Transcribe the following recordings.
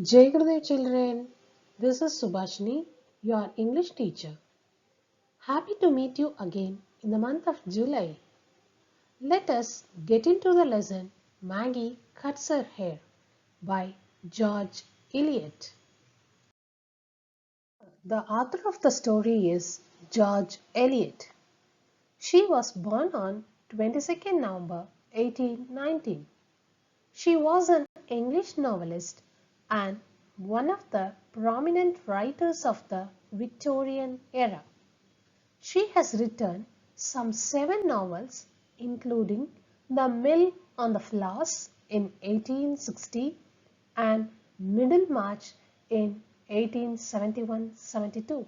Jai Gurudev children, this is Subhashini, your English teacher. Happy to meet you again in the month of July. Let us get into the lesson Maggie Cuts Her Hair by George Eliot. The author of the story is George Eliot. She was born on 22nd November 1819. She was an English novelist and one of the prominent writers of the Victorian era. She has written some 7 novels, including The Mill on the Floss in 1860 and Middlemarch in 1871-72.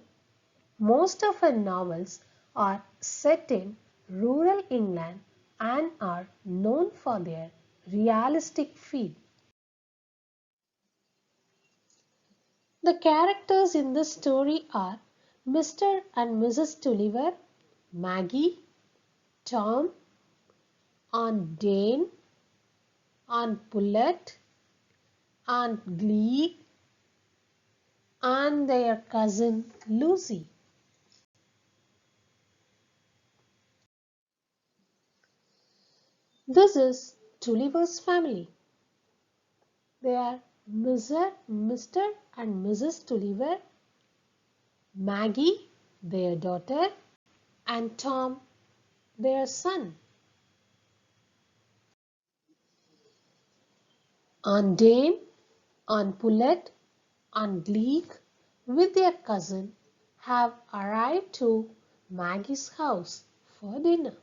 Most of her novels are set in rural England and are known for their realistic feel. The characters in this story are Mr. and Mrs. Tulliver, Maggie, Tom, Aunt Dane, Aunt Pullet, Aunt Gleek, and their cousin Lucy. This is Tulliver's family. They are Mr. and Mrs. Tulliver, Maggie, their daughter, and Tom, their son. Aunt Dane, Aunt Pullet, and Gleek, with their cousin, have arrived to Maggie's house for dinner.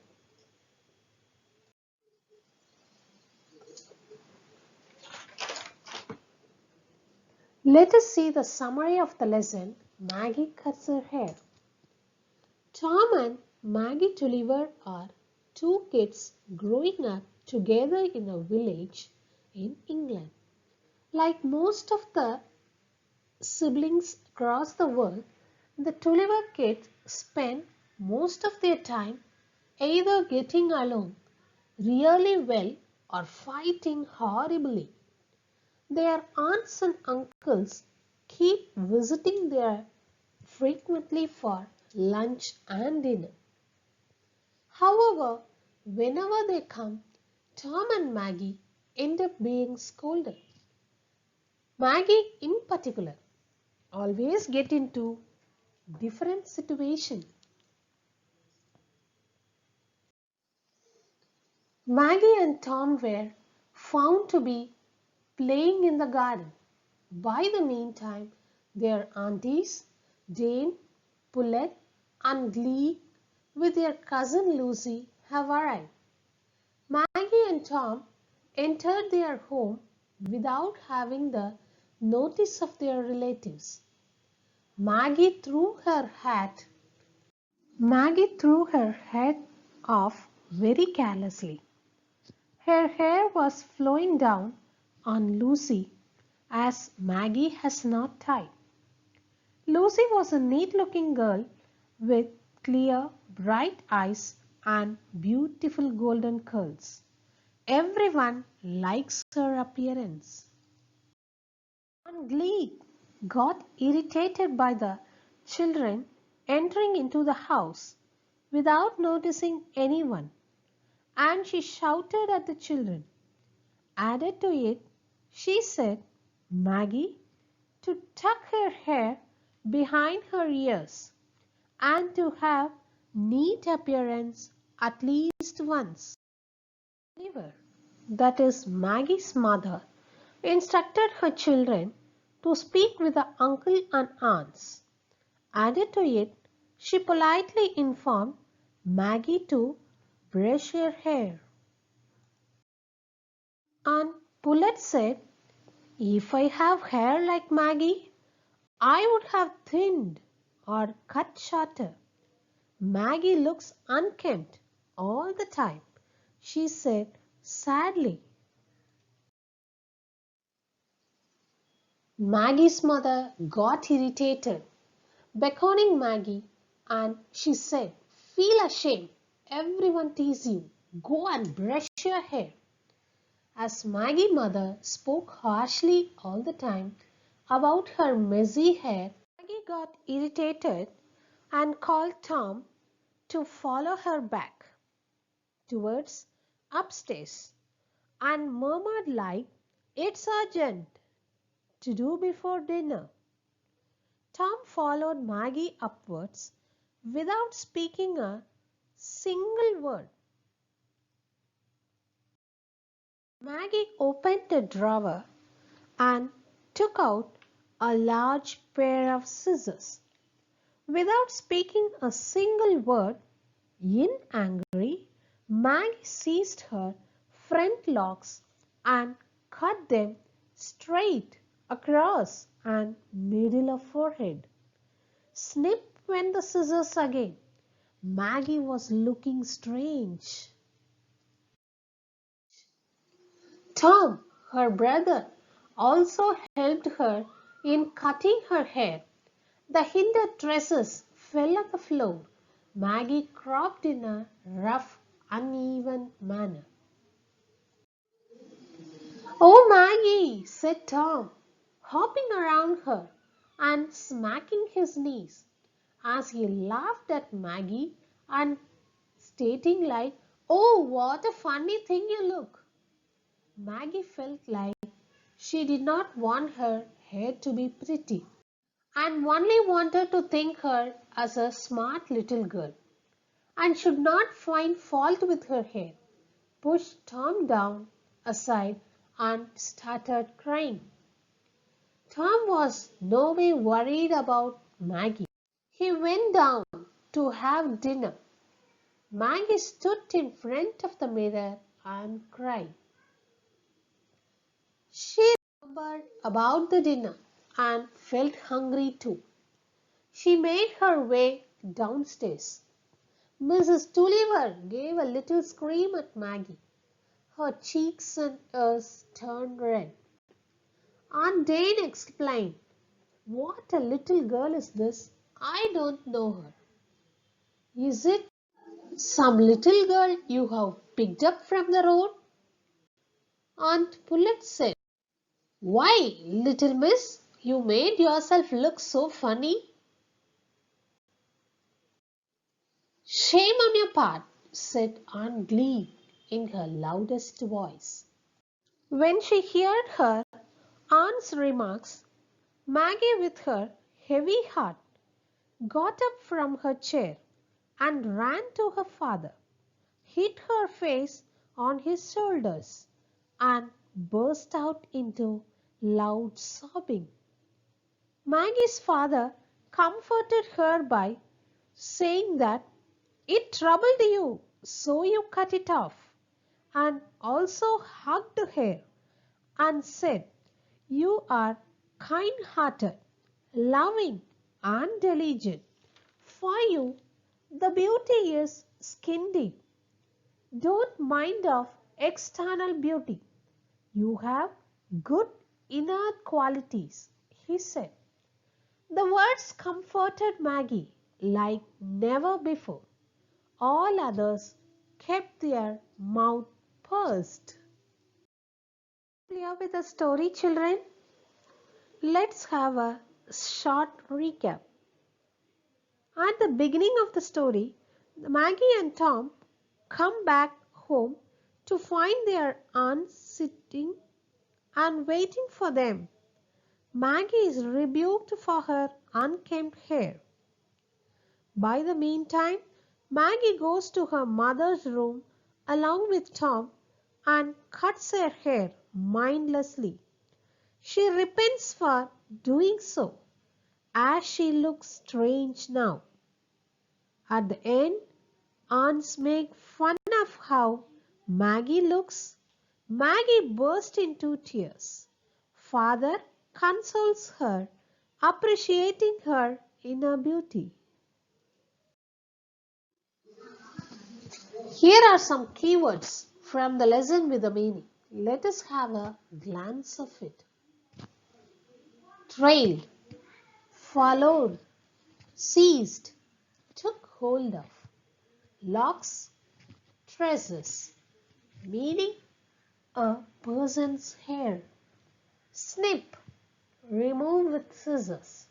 Let us see the summary of the lesson Maggie Cuts Her Hair. Tom and Maggie Tulliver are two kids growing up together in a village in England. Like most of the siblings across the world, the Tulliver kids spend most of their time either getting along really well or fighting horribly. Their aunts and uncles keep visiting there frequently for lunch and dinner. However, whenever they come, Tom and Maggie end up being scolded. Maggie in particular always get into different situations. Maggie and Tom were found to be playing in the garden. By the meantime, their aunties, Dane, Pullet, and Glee, with their cousin Lucy, have arrived. Maggie and Tom entered their home without having the notice of their relatives. Maggie threw her hat. Maggie threw her hat off very carelessly. Her hair was flowing down on Lucy as Maggie has not tied. Lucy was a neat-looking girl with clear, bright eyes and beautiful golden curls. Everyone likes her appearance. And Glee got irritated by the children entering into the house without noticing anyone, and she shouted at the children. Added to it, she said, Maggie, to tuck her hair behind her ears and to have neat appearance at least once. Oliver, that is Maggie's mother, instructed her children to speak with the uncle and aunts. Added to it, she politely informed Maggie to brush her hair. And Pullet said, if I have hair like Maggie, I would have thinned or cut shorter. Maggie looks unkempt all the time, she said sadly. Maggie's mother got irritated, beckoning Maggie, and she said, feel ashamed. Everyone tease you. Go and brush your hair. As Maggie's mother spoke harshly all the time, about her messy hair, Maggie got irritated and called Tom to follow her back towards upstairs and murmured like, "It's urgent to do before dinner." Tom followed Maggie upwards without speaking a single word. Maggie opened a drawer and took out a large pair of scissors. Without speaking a single word, in anger, Maggie seized her front locks and cut them straight across and middle of forehead. Snip went the scissors again. Maggie was looking strange. Tom, her brother, also helped her in cutting her hair. The hindered tresses fell on the floor. Maggie cropped in a rough, uneven manner. "Oh, Maggie," said Tom, hopping around her and smacking his knees as he laughed at Maggie and stating like, "Oh, what a funny thing you look." Maggie felt like she did not want her hair to be pretty and only wanted to think her as a smart little girl and should not find fault with her hair, pushed Tom down aside and started crying. Tom was no way worried about Maggie. He went down to have dinner. Maggie stood in front of the mirror and cried. She remembered about the dinner and felt hungry too. She made her way downstairs. Mrs. Tulliver gave a little scream at Maggie. Her cheeks and ears turned red. Aunt Dane explained, "What a little girl is this? I don't know her." "Is it some little girl you have picked up from the road?" Aunt Pullet said. "Why, little miss, you made yourself look so funny." "Shame on your part," said Aunt Glee in her loudest voice. When she heard her aunt's remarks, Maggie, with her heavy heart, got up from her chair and ran to her father, hid her face on his shoulders, and burst out into loud sobbing. Maggie's father comforted her by saying that it troubled you, so you cut it off, and also hugged her and said, "You are kind-hearted, loving, and diligent. For you, the beauty is skin deep. Don't mind of external beauty. You have good inner qualities," he said. The words comforted Maggie like never before. All others kept their mouth pursed. Clear with the story, children? Let's have a short recap. At the beginning of the story, Maggie and Tom come back home to find their aunt sitting and waiting for them. Maggie is rebuked for her unkempt hair. By the meantime, Maggie goes to her mother's room along with Tom and cuts her hair mindlessly. She repents for doing so, as she looks strange now. At the end, aunts make fun of how Maggie looks. Maggie bursts into tears. Father consoles her, appreciating her inner beauty. Here are some keywords from the lesson with the meaning. Let us have a glance of it. Trailed, followed, seized, took hold of. Locks, tresses, meaning a person's hair. Snip, remove with scissors,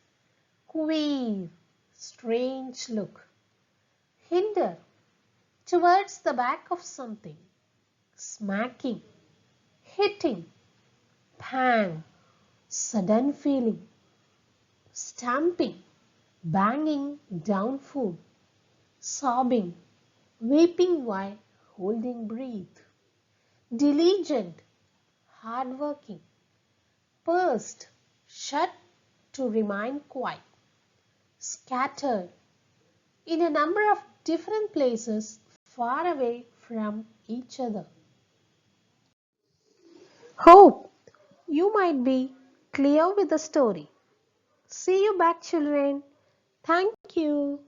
queer, strange look, hinder, towards the back of something, smacking, hitting, pang, sudden feeling, stamping, banging down food, sobbing, weeping while holding breath, diligent, hardworking, pursed, shut to remain quiet, scattered in a number of different places far away from each other. Hope you might be clear with the story. See you back, children. Thank you.